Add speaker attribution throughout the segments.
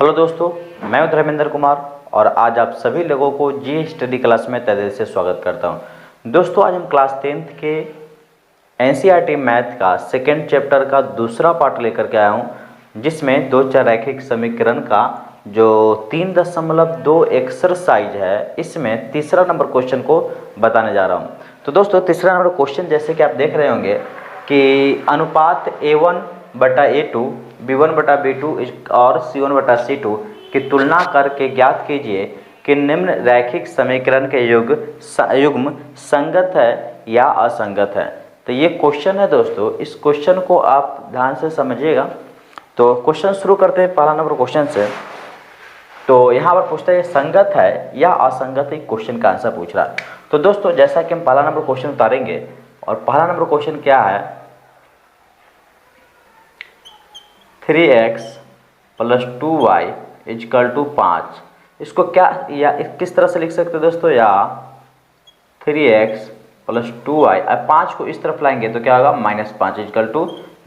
Speaker 1: Hello दोस्तों, मैं हूं धर्मेंद्र कुमार और आज आप सभी लोगों को जी स्टडी क्लास में तहे दिल से स्वागत करता हूं। दोस्तों, आज हम क्लास 10th के एनसीईआरटी मैथ का सेकेंड चैप्टर का दूसरा पार्ट लेकर के आया हूं, जिसमें दो चार रैखिक समीकरण का जो 3.2 एक्सरसाइज है, इसमें तीसरा नंबर क्वेश्चन को बताने जा रहा हूँ। तो दोस्तों, तीसरा नंबर क्वेश्चन जैसे कि आप देख रहे होंगे कि अनुपात A1/A2, B1/B2 और C1/C2 की तुलना करके ज्ञात कीजिए कि निम्न रैखिक समीकरण के युग्म संगत है या असंगत है। तो ये क्वेश्चन है दोस्तों, इस क्वेश्चन को आप ध्यान से समझिएगा। तो क्वेश्चन शुरू करते हैं पहला नंबर क्वेश्चन से। तो यहाँ पर पूछता है संगत है या असंगत है, क्वेश्चन का आंसर पूछ रहा है। तो दोस्तों, जैसा कि हम पहला नंबर क्वेश्चन उतारेंगे, और पहला नंबर क्वेश्चन क्या है, 3x + 2y = 5। इसको क्या या किस तरह से लिख सकते हैं दोस्तों, या 3x + 2y, 5 को इस तरफ लाएंगे तो क्या होगा, -5 =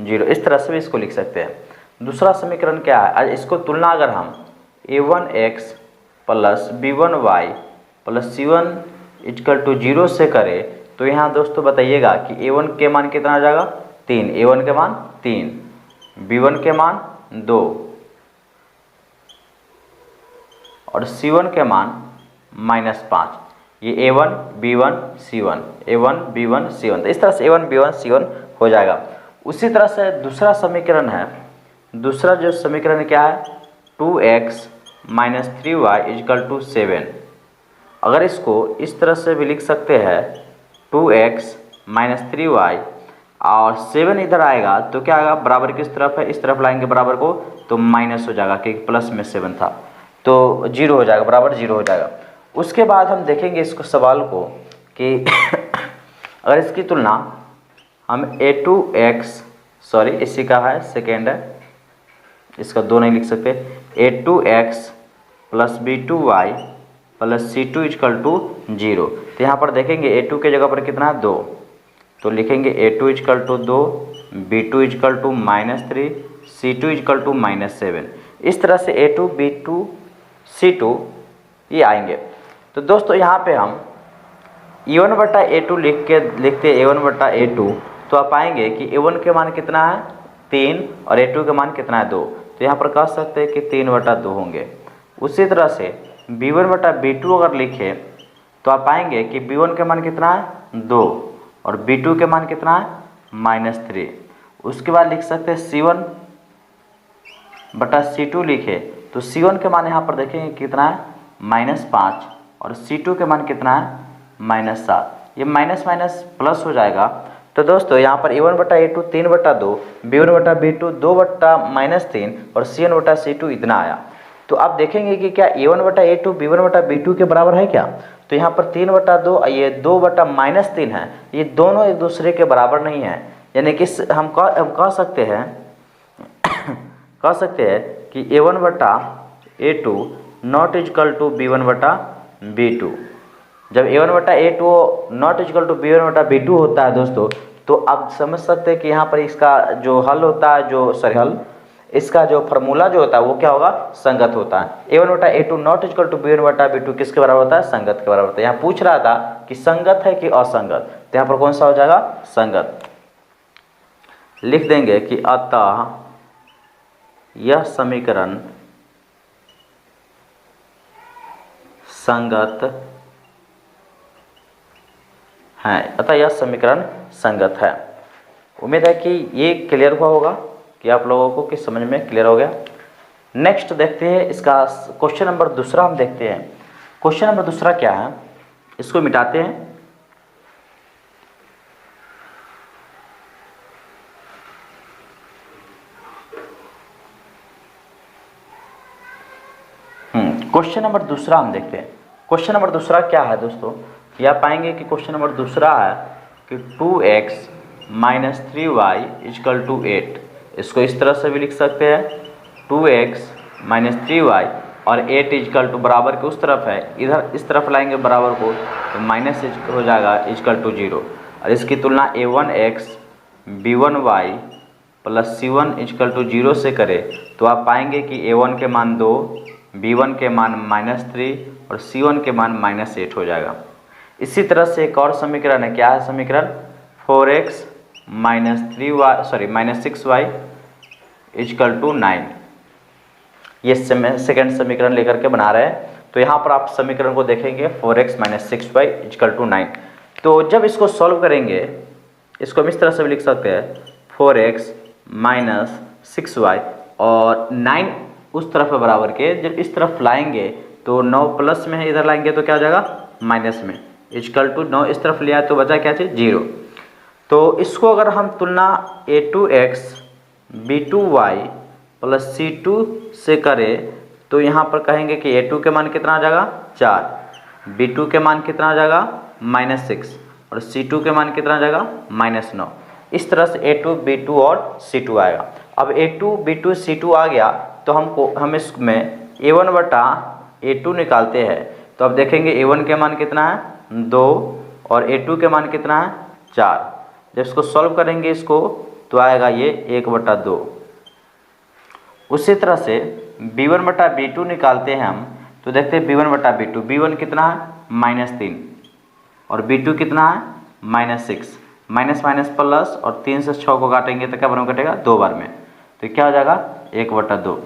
Speaker 1: 0। इस तरह से भी इसको लिख सकते हैं। दूसरा समीकरण क्या है, आज इसको तुलना अगर हम a1x + b1y + c1 = 0 से करें तो यहाँ दोस्तों बताइएगा कि a1 के मान कितना आ जाएगा, 3, a1 के मान 3, b1 के मान 2 और c1 के मान -5। ये a1 b1 c1, a1 b1 c1, तो इस तरह से a1 b1 c1 हो जाएगा। उसी तरह से दूसरा समीकरण है, दूसरा जो समीकरण क्या है, 2x - 3y = 7। अगर इसको इस तरह से भी लिख सकते हैं, 2x - 3y और 7 इधर आएगा तो क्या आएगा, बराबर किस तरफ है, इस तरफ लाएंगे बराबर को तो माइनस हो जाएगा, क्योंकि प्लस में 7 था तो 0 हो जाएगा, बराबर 0 हो जाएगा। उसके बाद हम देखेंगे इसको सवाल को कि अगर इसकी तुलना हम इसी का है सेकेंड है, इसका 2 नहीं लिख सकते, a2x + b2y + c2 = 0। तो यहाँ पर देखेंगे a2 के जगह पर कितना है, 2, तो लिखेंगे a2 = 2, b2 = -3, c2 = -7। इस तरह से a2 b2 c2 ये आएंगे। तो दोस्तों, यहाँ पे हम a1/A2 लिखते a1/A2, तो आप पाएंगे कि a1 के मान कितना है, 3 और a2 के मान कितना है, 2। तो यहाँ पर कह सकते हैं कि 3/2 होंगे। उसी तरह से b1/B2 अगर लिखें तो आप पाएंगे कि b1 के मान कितना है, 2 और b2 के मान कितना है, -3। उसके बाद लिख सकते हैं c1/C2 लिखे तो c1 के मान यहाँ पर देखेंगे कितना है, -5 और c2 के मान कितना है, -7। ये माइनस माइनस प्लस हो जाएगा। तो दोस्तों, यहाँ पर a1/A2 3/2, b1/B2 2/-3 और c1/C2 इतना आया। तो आप देखेंगे कि क्या a1/A2 b1/B2 के बराबर है क्या, तो यहाँ पर 3/2 ये 2/-3 है, ये दोनों एक दूसरे के बराबर नहीं है। यानी कि हम कह सकते हैं कि a1/A2 not equal to b1/B2। जब a1/A2 not equal to b1/B2 होता है दोस्तों, तो आप समझ सकते हैं कि यहाँ पर इसका जो हल होता है, इसका जो फार्मूला जो होता है वो क्या होगा, संगत होता है। a1/A2 not equal to b1/B2 किसके बराबर होता है, संगत के बराबर होता है। यहाँ पूछ रहा था कि संगत है कि असंगत, तो यहाँ पर कौन सा हो जाएगा, संगत। लिख देंगे कि अतः यह समीकरण संगत है, अतः यह समीकरण संगत है। उम्मीद है कि ये क्लियर हुआ होगा, कि आप लोगों को कि समझ में क्लियर हो गया। नेक्स्ट देखते हैं इसका क्वेश्चन नंबर दूसरा, हम देखते हैं क्वेश्चन नंबर दूसरा क्या है, इसको मिटाते हैं। क्वेश्चन नंबर दूसरा हम देखते हैं। क्वेश्चन नंबर दूसरा क्या है दोस्तों, यह पाएंगे कि क्वेश्चन नंबर दूसरा है कि 2x - 3y = 8। इसको इस तरह से भी लिख सकते हैं, 2x - 3y और 8 = बराबर के उस तरफ है, इधर इस तरफ लाएंगे बराबर को तो माइनस हो जाएगा = 0। और इसकी तुलना a1x b1y plus C1 is equal to 0 से करें तो आप पाएंगे कि A1 के मान 2, B1 के मान -3 और C1 के मान -8 हो जाएगा। इसी तरह से एक और समीकरण है, क्या है समीकरण? 4x -6y is equal to 9। ये सेकेंड समीकरण लेकर के बना रहे हैं। तो यहाँ पर आप समीकरण को देखेंगे 4x -6y इजकल टू 9। तो जब इसको सॉल्व करेंगे, इसको हम इस तरह से भी लिख सकते हैं 4x -6y और 9 उस तरफ है बराबर के, जब इस तरफ लाएंगे तो 9 प्लस में है, इधर लाएंगे तो क्या हो जाएगा? माइनस में। इजकल टू 9 इस तरफ लिया तो बचा क्या चीज़? 0। तो इसको अगर हम तुलना A2x B2y प्लस C2 से करें तो यहाँ पर कहेंगे कि A2 के मान कितना आ जाएगा? 4, B2 के मान कितना आ जाएगा? -6 और C2 के मान कितना आ जाएगा? -9। इस तरह से A2 B2 और C2 आएगा। अब A2 B2 C2 आ गया तो हम इसमें A1 बटा A2 निकालते हैं। तो अब देखेंगे A1 के मान कितना है? 2 और A2 के मान कितना है? 4। जब इसको सॉल्व करेंगे इसको तो आएगा ये 1/2। उसी तरह से B1 बटा B2 निकालते हैं हम, तो देखते हैं B1 बटा B2, B1 कितना है? -3 और B2 कितना है? -6। माइनस माइनस प्लस और 3 से 6 को काटेंगे तो क्या बार में कटेगा? 2 बार में। तो क्या हो जाएगा? 1/2।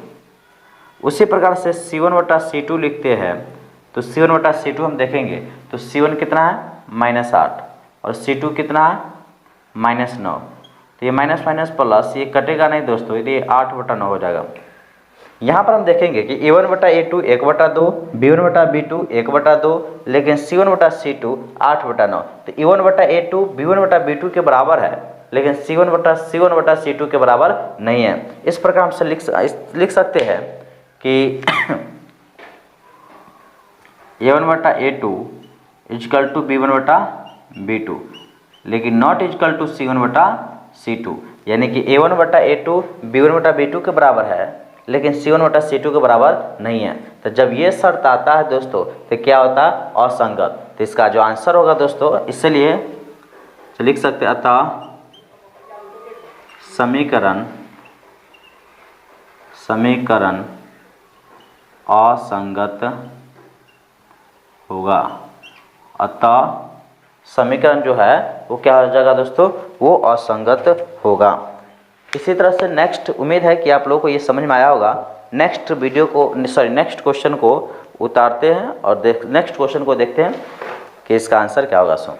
Speaker 1: उसी प्रकार से C1 बटा C2 लिखते हैं, तो C1 बटा C2 हम देखेंगे तो C1 कितना है? -8 और C2 कितना है? -9। तो ये माइनस माइनस प्लस ये कटेगा नहीं दोस्तों, ये 8/9 हो जाएगा। यहाँ पर हम देखेंगे कि A1 बटा A2 1/2, B1 बटा B2 1/2, लेकिन C1 बटा C2 8/9। तो A1 बटा A2 B1 बटा B2 के बराबर है, लेकिन C1 बटा C2 के बराबर नहीं है। इस प्रकार हम से लिख सकते हैं कि A1 बटा A2 इजकल टू B1 बटा B2, लेकिन नॉट इजकल टू C1 बटा C2, यानी कि A1 बटा A2 B1 बटा B2 के बराबर है, लेकिन C1 बटा C2 के बराबर नहीं है। तो जब ये शर्त आता है दोस्तों तो क्या होता है? असंगत। तो इसका जो आंसर होगा दोस्तों, इसलिए लिख सकते हैं अतः समीकरण असंगत होगा। अतः समीकरण जो है वो क्या हो जाएगा दोस्तों? वो असंगत होगा। इसी तरह से नेक्स्ट, उम्मीद है कि आप लोगों को ये समझ में आया होगा। नेक्स्ट क्वेश्चन को उतारते हैं और नेक्स्ट क्वेश्चन को देखते हैं कि इसका आंसर क्या होगा। सो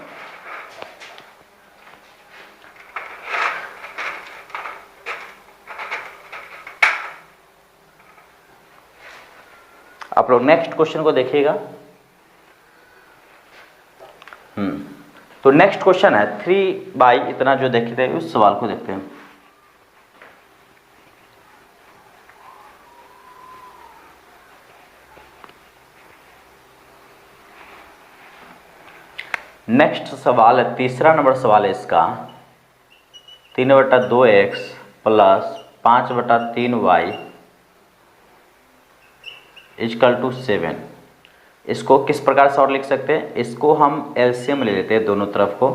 Speaker 1: आप लोग नेक्स्ट क्वेश्चन को देखिएगा। तो नेक्स्ट क्वेश्चन है 3/, इतना जो देखते हैं उस सवाल को देखते हैं। नेक्स्ट सवाल है, तीसरा नंबर सवाल है इसका, 3/2x plus 5/3y is equal to 7। इसको किस प्रकार से और लिख सकते हैं? इसको हम एलसीएम ले लेते हैं दोनों तरफ को।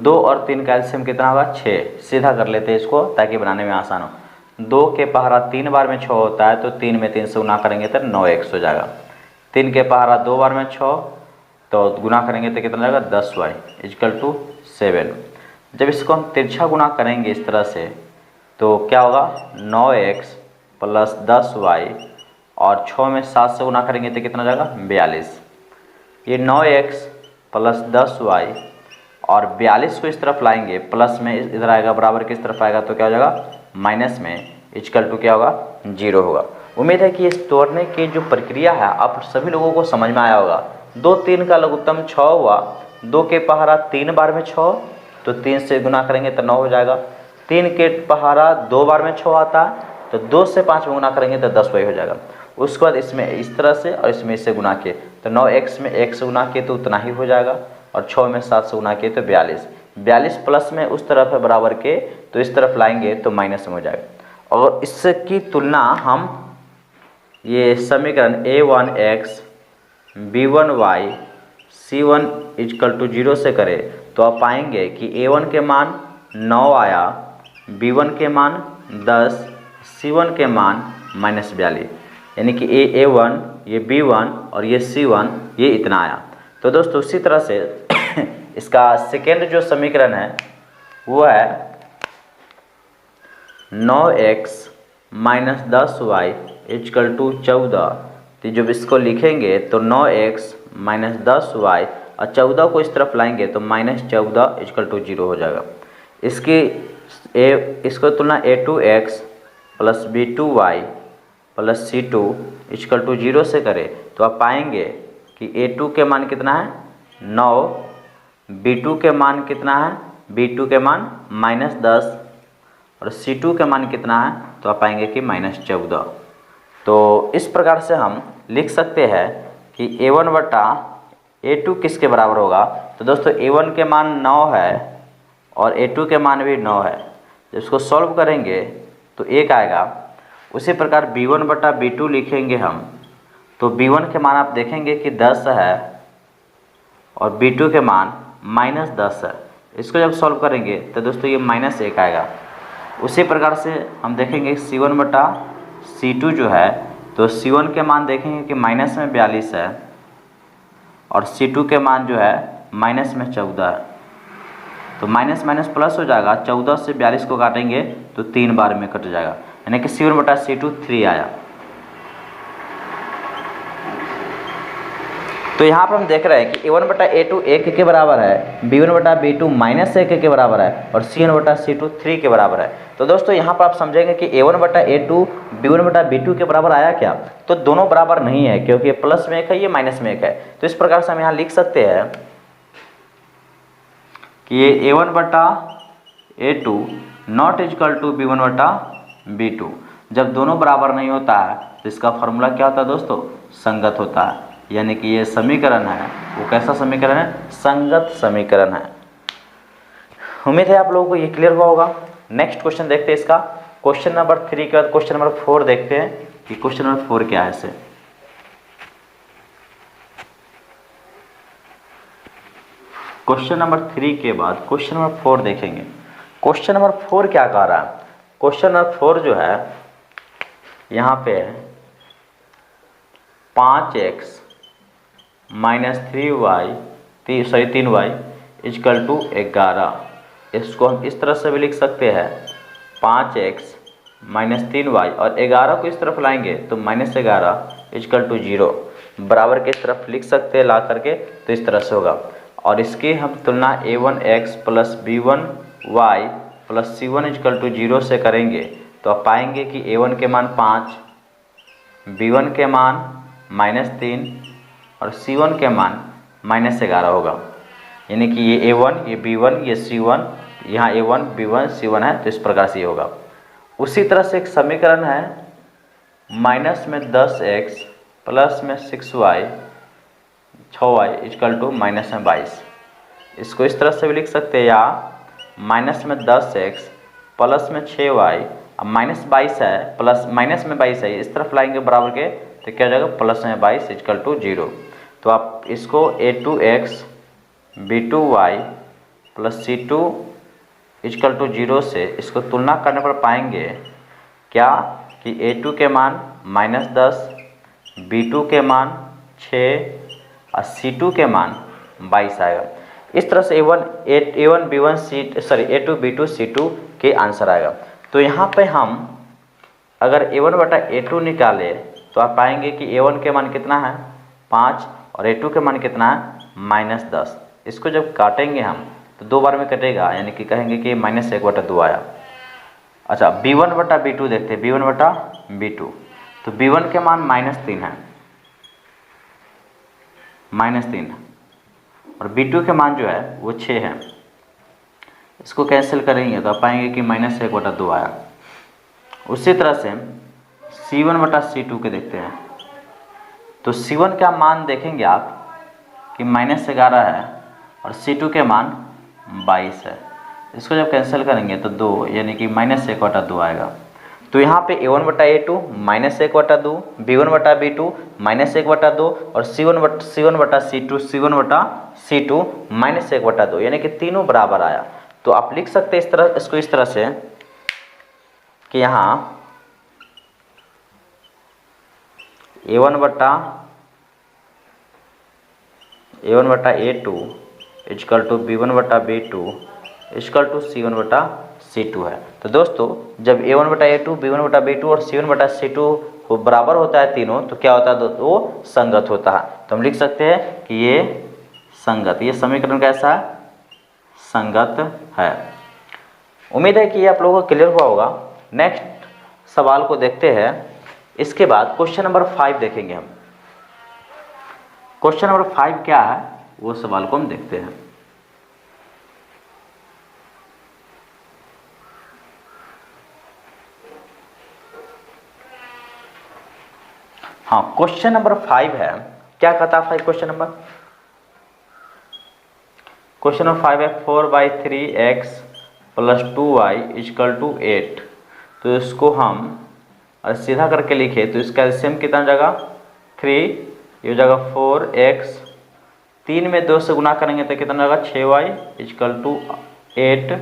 Speaker 1: 2 और 3 का एलसीएम कितना होगा? 6। सीधा कर लेते हैं इसको ताकि बनाने में आसान हो। 2 के पहाड़ा 3 बार में 6 होता है, तो 3 में 3 से गुना करेंगे तो 9x हो जाएगा। 3 के पहाड़ा 2 बार में 6, तो गुना करेंगे तो कितना जाएगा? 10y is equal to 7। जब इसको हम तिरछा गुना करेंगे इस तरह से तो क्या होगा? 9x प्लस 10y और 6 में 7 से गुना करेंगे तो कितना जाएगा? 42। ये 9x प्लस 10y और 42 को इस तरफ लाएंगे, प्लस में इधर आएगा, बराबर किस तरफ आएगा तो क्या हो जाएगा? माइनस में। इजकल टू क्या होगा? 0 होगा। उम्मीद है कि इस तोड़ने की जो प्रक्रिया है आप सभी लोगों को समझ में आया होगा। 2 3 का लघुत्तम 6 हुआ, 2 के पहाड़ा 3 बार में 6, तो 3 से गुना करेंगे तो 9 हो जाएगा। 3 के पहाड़ा 2 बार में 6 आता है, तो 2 से 5 में गुना करेंगे तो 10y हो जाएगा। उसके बाद इसमें इस तरह से और इसमें इससे गुना किए तो 9x में 1 से गुना किए तो उतना ही हो जाएगा, और 6 में 7 से गुना किए तो 42। 42 प्लस में उस तरफ है बराबर के, तो इस तरफ लाएंगे तो माइनस में हो जाएगा। और इससे की तुलना हम ये समीकरण A1x B1y C1 is equal to 0 से करें तो आप पाएंगे कि A1 के मान 9 आया, B1 के मान 10, C1 के मान -42, यानी कि ये A1, ये B1 और ये C1 ये इतना आया। तो दोस्तों उसी तरह से इसका सेकेंड जो समीकरण है वो है 9x minus 10y equal to 14। तो जब इसको लिखेंगे तो 9x माइनस 10y और 14 को इस तरफ लाएंगे तो -14 इक्वल टू 0 हो जाएगा। इसको तुलना a2x plus b2y plus c2 equal to 0 से करें तो आप पाएंगे कि a2 के मान कितना है 9, b2 के मान कितना है, b2 के मान -10 और c2 के मान कितना है तो आप पाएंगे कि -14। तो इस प्रकार से हम लिख सकते हैं कि a1 बटा a2 किसके बराबर होगा। तो दोस्तों a1 के मान 9 है और a2 के मान भी 9 है। जब इसको सॉल्व करेंगे तो 1 आएगा। उसी प्रकार b1 बटा b2 लिखेंगे हम तो b1 के मान आप देखेंगे कि 10 है और b2 के मान -10 है। इसको जब सॉल्व करेंगे तो दोस्तों ये -1 आएगा। उसी प्रकार से हम देखेंगे C1 बटा C2 जो है तो C1 के मान देखेंगे कि -42 है और C2 के मान जो है -14 है। तो माइनस माइनस प्लस हो जाएगा, 14 से 42 को काटेंगे तो 3 बार में कट जाएगा, यानी कि C1 बटा C2 3 आया। तो यहाँ पर हम देख रहे हैं कि A1 बटा A2 1 के बराबर है, B1 बटा B2 -1 के बराबर है और C1 बटा C2 3 के बराबर है। तो दोस्तों यहाँ पर आप समझेंगे कि A1 बटा A2 B1 बटा B2 के बराबर आया क्या, तो दोनों बराबर नहीं है क्योंकि ये प्लस में 1 है, ये माइनस में 1 है। तो इस प्रकार से हम यहाँ लिख सकते हैं कि ये A1 बटा A2 not equal to B1 बटा B2। जब दोनों बराबर नहीं होता है तो इसका फॉर्मूला क्या होता है दोस्तों, संगत होता है, यानी कि ये समीकरण है वो कैसा समीकरण है, संगत समीकरण है। उम्मीद है आप लोगों को ये क्लियर हुआ होगा। नेक्स्ट क्वेश्चन देखते हैं इसका, क्वेश्चन नंबर 3 के बाद क्वेश्चन नंबर 4 देखते हैं कि क्वेश्चन नंबर 4 क्या है इसे। क्वेश्चन नंबर 3 के बाद क्वेश्चन नंबर 4 देखेंगे। क्वेश्चन नंबर 4 क्या कह रहा है, क्वेश्चन नंबर 4 जो है यहाँ पे 5x minus 3y equal to 11। इसको हम इस तरह से भी लिख सकते हैं 5x माइनस 3y और 11 को इस तरफ लाएंगे तो -11 इक्वल टू 0 बराबर के इस तरफ लिख सकते हैं ला करके, तो इस तरह से होगा। और इसकी हम तुलना a1x plus b1y plus c1 equal to 0 से करेंगे तो आप पाएंगे कि a1 के मान 5, b1 के मान -3 और c1 के मान -11 होगा, यानी कि ये a1 ये b1 ये c1, यहाँ a1 b1 c1 है, तो इस प्रकार से ये होगा। उसी तरह से एक समीकरण है माइनस में 10x प्लस में 6y इक्वल टू माइनस में 22। इसको इस तरह से भी लिख सकते हैं, या माइनस में 10x प्लस में 6y अब -22 है प्लस माइनस में 22 है, इस तरफ लाएंगे बराबर के तो क्या हो जाएगा प्लस में 22 इक्वल टू 0। तो आप इसको a2x b2y plus c2 equal to 0 से इसको तुलना करने पर पाएंगे क्या कि a2 के मान -10, b2 के मान 6 और c2 के मान 22 आएगा। इस तरह से a1 b1 a2 b2 c2 के आंसर आएगा। तो यहाँ पे हम अगर a1 बटा a2 निकाले तो आप पाएंगे कि a1 के मान कितना है 5 और a2 के मान कितना है -10। इसको जब काटेंगे हम तो 2 बार में कटेगा, यानी कि कहेंगे कि -1/2 आया। अच्छा b1 बटा b2 देखते हैं, b1 बटा b2 तो b1 के मान -3 है और b2 के मान जो है वो 6 है। इसको कैंसिल करेंगे तो आप पाएंगे कि -1/2 आया। उसी तरह से c1 बटा c2 के देखते हैं, तो c1 का मान देखेंगे आप कि -11 है और c2 के मान 22 है। इसको जब कैंसिल करेंगे तो 2 यानी कि -1/2 आएगा। तो यहाँ पे a1 बटा a2 -1/2, b1 बटा b2 -1/2 और c1 बटा c2 -1/2, यानी कि तीनों बराबर आया। तो आप लिख सकते हैं इसको इस तरह से कि यहाँ A1 बटा A2 इजकल टू B1 बटा B2 इजकल टू C1 बटा C2 है। तो दोस्तों जब A1 बटा A2, B1 बटा B2 और C1 बटा C2 को बराबर होता है तीनों, तो क्या होता है दोस्तों, वो संगत होता है। तो हम लिख सकते हैं कि ये संगत, ये समीकरण कैसा है, संगत है। उम्मीद है कि ये आप लोगों को क्लियर हुआ होगा। नेक्स्ट सवाल को देखते हैं। इसके बाद क्वेश्चन नंबर 5 देखेंगे हम। क्वेश्चन नंबर 5 क्या है वो सवाल को हम देखते हैं। हाँ, क्वेश्चन नंबर 5 है, क्या कहता है क्वेश्चन नंबर 5 है 4/3x plus 2y is equal to 8। तो इसको हम अगर सीधा करके लिखे तो इसका एलसीएम कितना हो जाएगा, 3, ये हो जाएगा 4x, 3 में 2 से गुना करेंगे तो कितना होगा 6y इजकल टू 8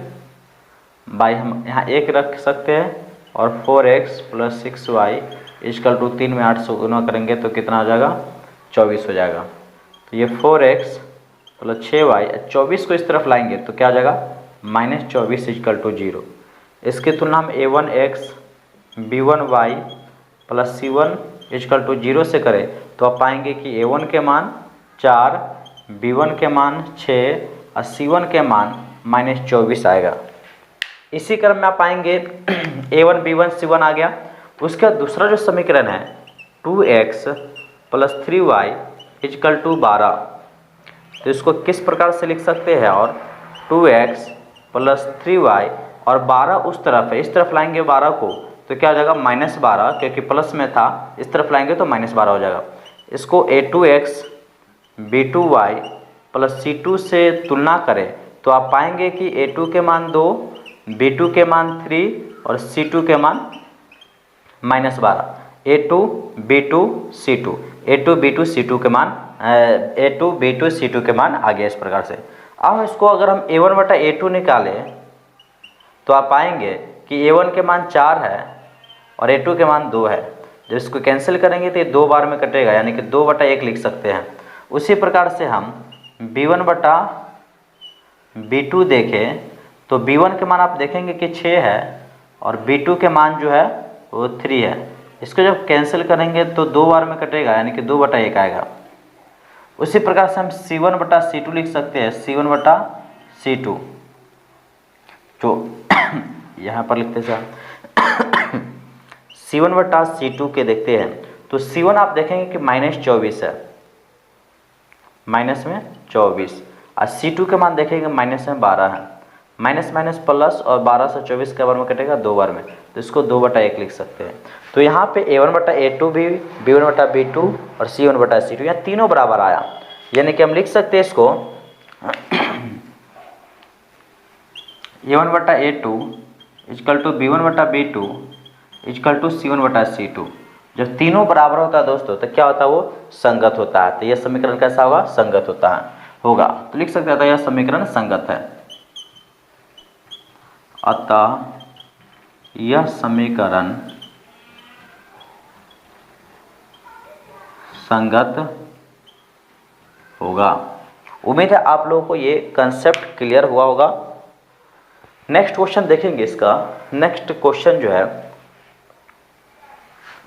Speaker 1: बाई, हम यहाँ 1 रख सकते हैं, और 4x plus 6y is equal to 3 में 8 से गुना करेंगे तो कितना हो जाएगा 24 हो जाएगा। तो ये 4x प्लस 6y, 24 को इस तरफ लाएंगे तो क्या हो जाएगा -24 इजकल टू 0। इसकी तुलना हम A1x B1y plus C1 is equal to 0 से करें तो आप पाएंगे कि A1 के मान 4, B1 के मान 6 और C1 के मान -24 आएगा। इसी क्रम में आप पाएंगे A1 B1 C1 आ गया। उसका दूसरा जो समीकरण है 2x plus 3y is equal to 12, तो इसको किस प्रकार से लिख सकते हैं, और 2x प्लस 3y और 12 उस तरफ है, इस तरफ लाएंगे 12 को तो क्या हो जाएगा -12, क्योंकि प्लस में था, इस तरफ लाएंगे तो -12 हो जाएगा। इसको A2x B2y प्लस C2 से तुलना करें तो आप पाएंगे कि A2 के मान 2, B2 के मान 3 और C2 के मान -12। A2 B2 C2, A2 B2 C2 के मान A2 B2 C2 के मान आ गया इस प्रकार से। अब इसको अगर हम A1 बटा A2 निकालें तो आप पाएंगे कि A1 के मान 4 है और A2 के मान 2 है। जब इसको कैंसिल करेंगे तो ये 2 बार में कटेगा, यानी कि 2 बटा 1 लिख सकते हैं। उसी प्रकार से हम B1 बटा B2 देखें तो B1 के मान आप देखेंगे कि 6 है और B2 के मान जो है वो 3 है। इसको जब कैंसिल करेंगे तो 2 बार में कटेगा, यानी कि 2 बटा 1 आएगा। उसी प्रकार से हम C1 बटा C2 लिख सकते हैं, C1 बटा C2 जो यहाँ पर लिखते हैं C1 बटा C2 के देखते हैं तो C1 आप देखेंगे कि -24 है, -24, और C2 के मान देखेंगे -12 है। माइनस प्लस और 12 से 24 के बार में कटेगा 2 बार में, तो इसको 2 बटा 1 लिख सकते हैं। तो यहाँ पे A1 बटा A2 भी, B1 बटा B2 और C1 बटा C2 यहाँ तीनों बराबर आया, यानी कि हम लिख सकते हैं इसको A1 बटा A2 इजकल टू B1 बटा B2 इजकल टू C1 बटा C2। जब तीनों बराबर होता है दोस्तों तो क्या होता है, वो संगत होता है। तो यह समीकरण कैसा होगा, संगत होगा। तो लिख सकते हैं यह समीकरण संगत है। अतः यह समीकरण संगत होगा। उम्मीद है आप लोगों को ये कंसेप्ट क्लियर हुआ होगा। नेक्स्ट क्वेश्चन देखेंगे। इसका नेक्स्ट क्वेश्चन जो है,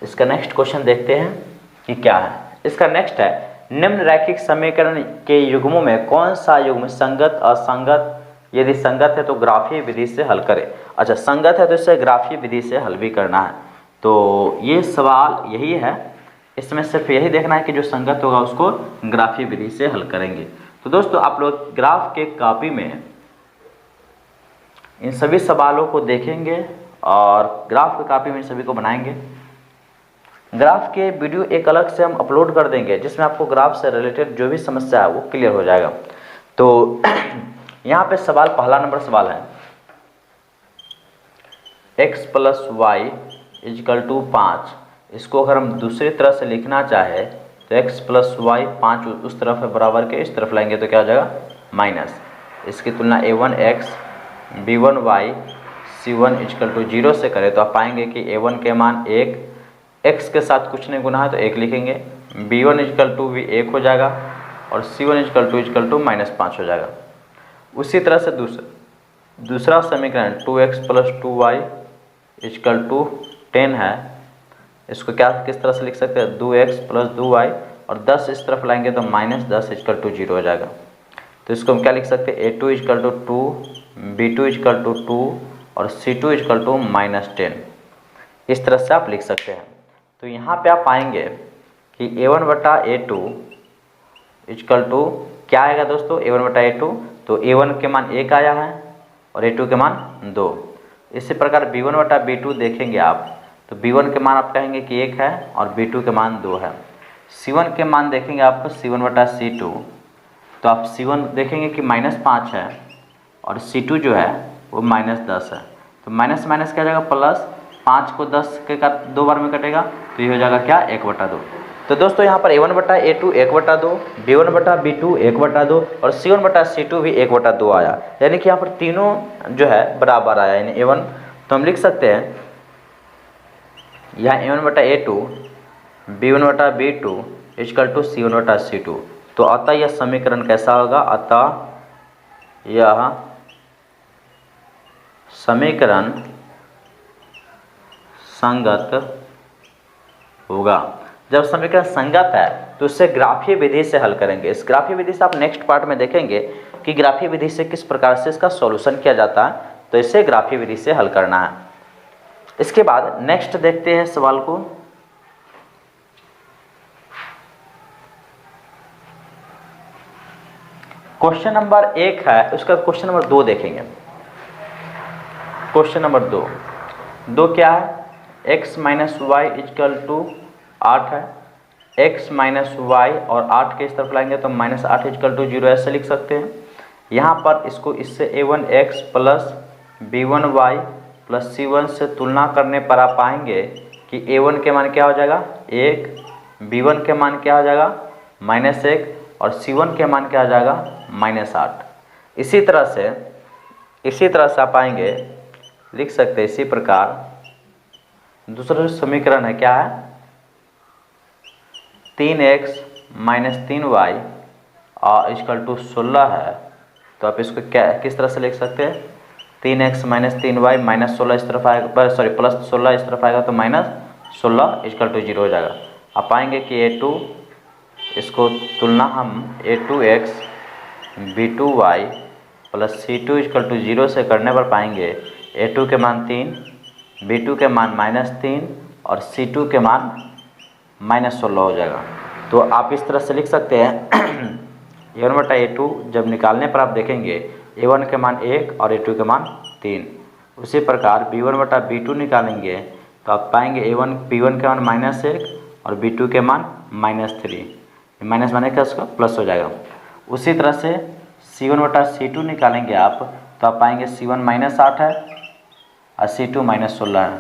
Speaker 1: इसका नेक्स्ट क्वेश्चन देखते हैं कि क्या है। इसका नेक्स्ट है, निम्न रैखिक समीकरण के युग्मों में कौन सा युग्म संगत असंगत, यदि संगत है तो ग्राफीय विधि से हल करें। अच्छा, संगत है तो इसे ग्राफीय विधि से हल भी करना है। तो ये सवाल यही है, इसमें सिर्फ यही देखना है कि जो संगत होगा उसको ग्राफीय विधि से हल करेंगे। तो दोस्तों आप लोग ग्राफ के कॉपी में इन सभी सवालों को देखेंगे और ग्राफ की कॉपी में सभी को बनाएंगे। ग्राफ के वीडियो एक अलग से हम अपलोड कर देंगे जिसमें आपको ग्राफ से रिलेटेड जो भी समस्या है वो क्लियर हो जाएगा। तो यहाँ पे सवाल, पहला नंबर सवाल है, x plus Y is equal to 5। इसको अगर हम दूसरी तरह से लिखना चाहे तो x प्लस वाई 5 उस तरफ है बराबर के, इस तरफ लाएंगे तो क्या हो जाएगा माइनस। इसकी तुलना A1x B1y C1 is equal to 0 से करें तो आप पाएंगे कि A1 के मान 1, x के साथ कुछ नहीं गुना है तो 1 लिखेंगे, B1 इजकल टू भी 1 हो जाएगा और C1 इजकल टू -5 हो जाएगा। उसी तरह से दूसरा समीकरण 2x plus 2y is equal to 10 है, इसको क्या किस तरह से लिख सकते हैं, 2x प्लस 2y और 10 इस तरफ लाएंगे तो -10 इजकल टू 0 हो जाएगा। तो इसको हम क्या लिख सकते हैं, A2 is equal to 2, B2 is equal to 2 और C2 इजकल टू -10, इस तरह से आप लिख सकते हैं। तो यहाँ पे आप पाएंगे कि A1 बटा A2 इजकल टू क्या आएगा दोस्तों, A1 बटा A2, तो A1 के मान 1 आया है और A2 के मान 2। इसी प्रकार B1 बटा B2 देखेंगे आप तो B1 के मान आप कहेंगे कि 1 है और B2 के मान 2 है। C1 के मान देखेंगे आप C1 बटा C2, तो आप C1 देखेंगे कि -5 है और C2 जो है वो -10 है, तो माइनस माइनस क्या हो जाएगा प्लस, 5 को 10 के का 2 बार में कटेगा तो ये हो जाएगा क्या, 1/2। तो दोस्तों यहाँ पर A1 बटा A2 1/2, B1 बटा B2 1/2 और C1 बटा C2 भी 1/2 आया, यानी कि यहाँ पर तीनों जो है बराबर आया, यानी A1। तो हम लिख सकते हैं यहाँ A1 बटा A2 B1 बटा B2 इजकल टू C1 बटा C2। तो अतः यह समीकरण कैसा होगा, अतः यह समीकरण संगत होगा। जब समीकरण संगत है तो उससे ग्राफीय विधि से हल करेंगे। इस ग्राफीय विधि से आप नेक्स्ट पार्ट में देखेंगे कि ग्राफीय विधि से किस प्रकार से इसका सॉल्यूशन किया जाता है, तो इसे ग्राफीय विधि से हल करना है। इसके बाद नेक्स्ट देखते हैं सवाल को। क्वेश्चन नंबर 1 है, उसका क्वेश्चन नंबर 2 देखेंगे। क्वेश्चन नंबर 2 क्या है, x minus Y is equal to 8 है, x माइनस वाई और 8 के इस तरफ लाएंगे तो -8 इजकल टू 0 ऐसे लिख सकते हैं। यहाँ पर इसको इससे A1x plus B1y plus C1 से तुलना करने पर आप पाएंगे कि A1 के मान क्या हो जाएगा 1, B1 के मान क्या हो जाएगा -1 और C1 के मान क्या हो जाएगा -8। इसी तरह से आप पाएंगे, लिख सकते हैं इसी प्रकार दूसरा जो समीकरण है क्या है, 3x माइनस 3y और इजकल टू 16 है, तो आप इसको क्या किस तरह से लिख सकते हैं, 3x माइनस 3y माइनस 16 इस तरफ आएगा, सॉरी प्लस 16 इस तरफ आएगा तो -16 इजकल टू 0 हो जाएगा। आप पाएंगे कि A2 इसको तुलना हम A2x B2y plus C2 is equal to 0 से करने पर पाएंगे A2 के मान 3, B2 के मान -3 और C2 के मान -16 हो जाएगा। तो आप इस तरह से लिख सकते हैं A1 बटा A2 जब निकालने पर आप देखेंगे A1 के मान 1 और A2 के मान 3। उसी प्रकार B1 बटा B2 निकालेंगे तो आप पाएंगे B1 के मान -1 और B2 के मान -3, माइनस माने का उसका प्लस हो जाएगा। उसी तरह से C1 बटा C2 निकालेंगे आप तो आप पाएंगे C1 -8 है और C2 -16 है,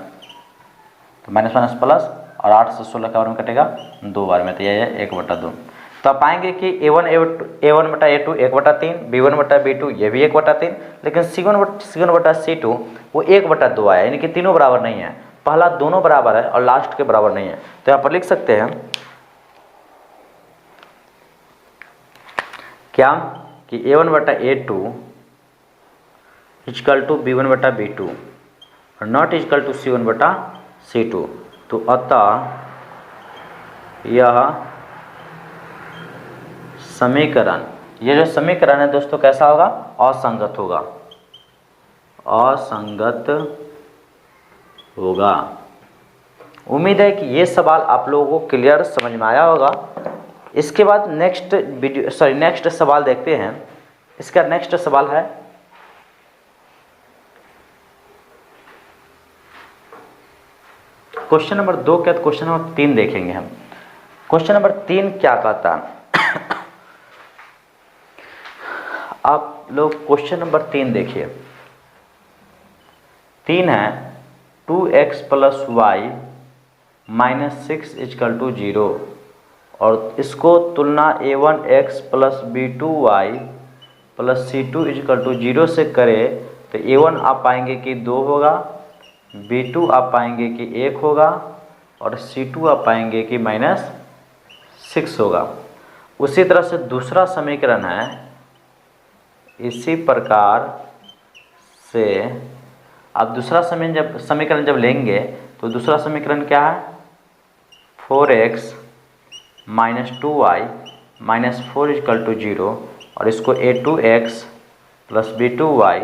Speaker 1: तो माइनस माइनस प्लस और 8 से 16 का बार में कटेगा 2 बार में, तो यह है 1/2। तो आप पाएंगे कि A1 बटा A2 1/3, B1 बटा B2 ये भी 1/3, लेकिन C1 बटा C2 वो 1/2 आया, यानी कि तीनों बराबर नहीं है, पहला दोनों बराबर है और लास्ट के बराबर नहीं है। तो यहाँ पर लिख सकते हैं क्या कि A1 बटा A2 इजकल टू B1 बटा B2 और नॉट इजकल टू C1 बटा C2। तो अतः यह समीकरण, ये जो समीकरण है दोस्तों कैसा होगा, असंगत होगा, असंगत होगा। उम्मीद है कि ये सवाल आप लोगों को क्लियर समझ में आया होगा। इसके बाद नेक्स्ट सवाल देखते हैं। इसका नेक्स्ट सवाल है क्वेश्चन नंबर 2 के बाद क्वेश्चन नंबर 3 देखेंगे हम। क्वेश्चन नंबर 3 क्या कहता है आप लोग क्वेश्चन नंबर 3 देखिए। 3 है 2x plus Y minus 6 is equal to 0 और इसको तुलना A1x plus B2y plus C2 is equal to 0 से करे तो A1 आप पाएंगे कि 2 होगा, B2 आप पाएंगे कि 1 होगा और C2 आप पाएंगे कि -6 होगा। उसी तरह से दूसरा समीकरण है, इसी प्रकार से आप दूसरा समीकरण जब लेंगे तो दूसरा समीकरण क्या है, 4x - 2y - 4 = 0 और इसको A2x + B2y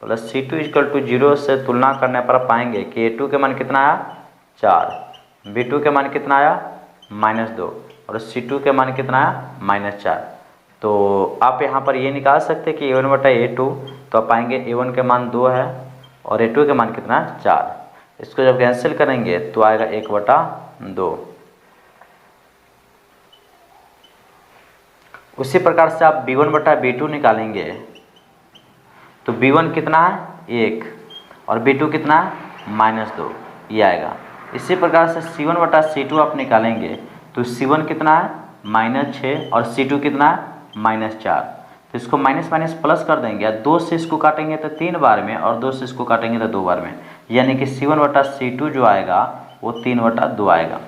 Speaker 1: + C2 = 0 से तुलना करने पर पाएंगे कि A2 के मान कितना आया, 4, B2 के मान कितना आया, -2 और C2 के मान कितना आया, -4। तो आप यहाँ पर ये निकाल सकते हैं कि A1 बटा A2, तो आप पाएंगे A1 के मान 2 है और A2 के मान कितना है, 4। इसको जब कैंसिल करेंगे तो आएगा 1/2। उसी प्रकार से आप B1 बटा B2 निकालेंगे तो B1 कितना है, 1 और B2 कितना है, -2, ये आएगा। इसी प्रकार से C1 बटा C2 आप निकालेंगे तो C1 कितना है, -6 और C2 कितना है, -4। तो इसको माइनस माइनस प्लस कर देंगे, 2 से इसको काटेंगे तो 3 बार में और 2 से इसको काटेंगे तो 2 बार में, यानी कि C1 बटा C2 जो आएगा वो 3/2 आएगा।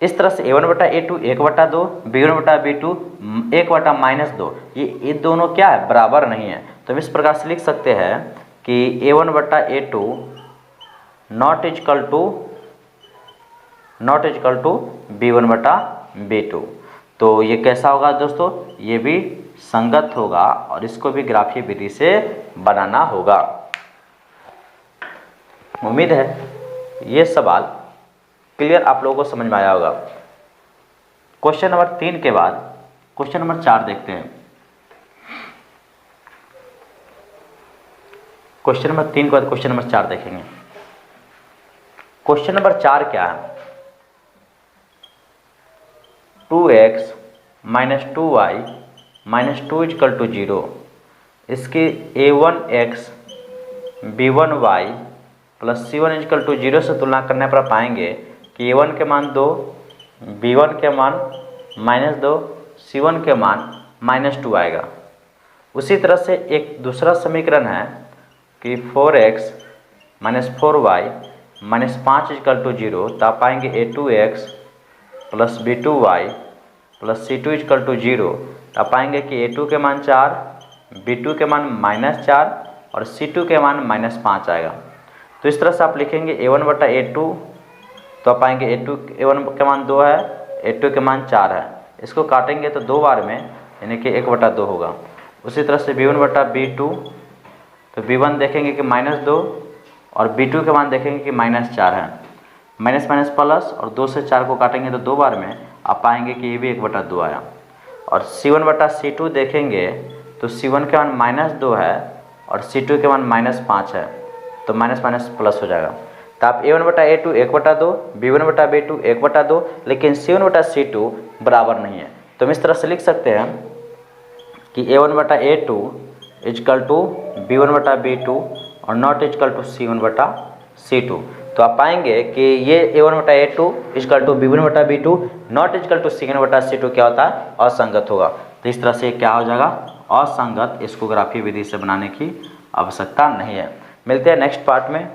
Speaker 1: इस तरह से A1 बटा A2 1/2, B1 बटा B2 1/-2, ये दोनों क्या है, बराबर नहीं है। तो हम इस प्रकार से लिख सकते हैं कि A1 बटा A2 not equal to B1 बटा B2। तो ये कैसा होगा दोस्तों, ये भी संगत होगा और इसको भी ग्राफीय विधि से बनाना होगा। उम्मीद है ये सवाल क्लियर आप लोगों को समझ में आया होगा। क्वेश्चन नंबर 3 के बाद क्वेश्चन नंबर 4 देखते हैं। क्वेश्चन नंबर 3 के बाद क्वेश्चन नंबर 4 देखेंगे। क्वेश्चन नंबर 4 क्या है, 2x - 2y - 2 = 0। इसके A1x B1y + C1 = 0 से तुलना करने पर पाएंगे कि A1 के मान 2, B1 के मान -2, C1 के मान -2 आएगा। उसी तरह से एक दूसरा समीकरण है कि 4x - 4y - 5 = 0। तो आप पाएंगे A2x + B2y + C2 = 0। आप पाएंगे कि A2 के मान 4, B2 के मान -4 और C2 के मान -5 आएगा। तो इस तरह से आप लिखेंगे A1 बटा A2, तो आप पाएंगे A1 के मान 2 है, A2 के मान 4 है। इसको काटेंगे तो 2 बार में, यानी कि 1/2 होगा। उसी तरह से B1 बटा B2, तो B1 देखेंगे कि -2 और B2 के मान देखेंगे कि -4 है। माइनस माइनस प्लस और 2 से 4 को काटेंगे तो 2 बार में, आप पाएंगे कि ये भी 1/2 आया। और C1 बटा C2 देखेंगे तो C1 के मान -2 है और C2 के मान -5 है, तो माइनस माइनस प्लस हो जाएगा। तो आप A1 बटा A2 1/2, B1 बटा B2 1/2, लेकिन C1 बटा C2 बराबर नहीं है। तो हम इस तरह से लिख सकते हैं कि A1 बटा A2 = B1 बटा B2 और नॉट = C1 बटा C2। तो आप पाएंगे कि ये A1 बटा A2 = B1 बटा B2 नॉट = C1 बटा C2 क्या होता है, असंगत होगा। तो इस तरह से क्या हो जाएगा, असंगत। इसको ग्राफीय विधि से बनाने की आवश्यकता नहीं है। मिलते हैं नेक्स्ट पार्ट में।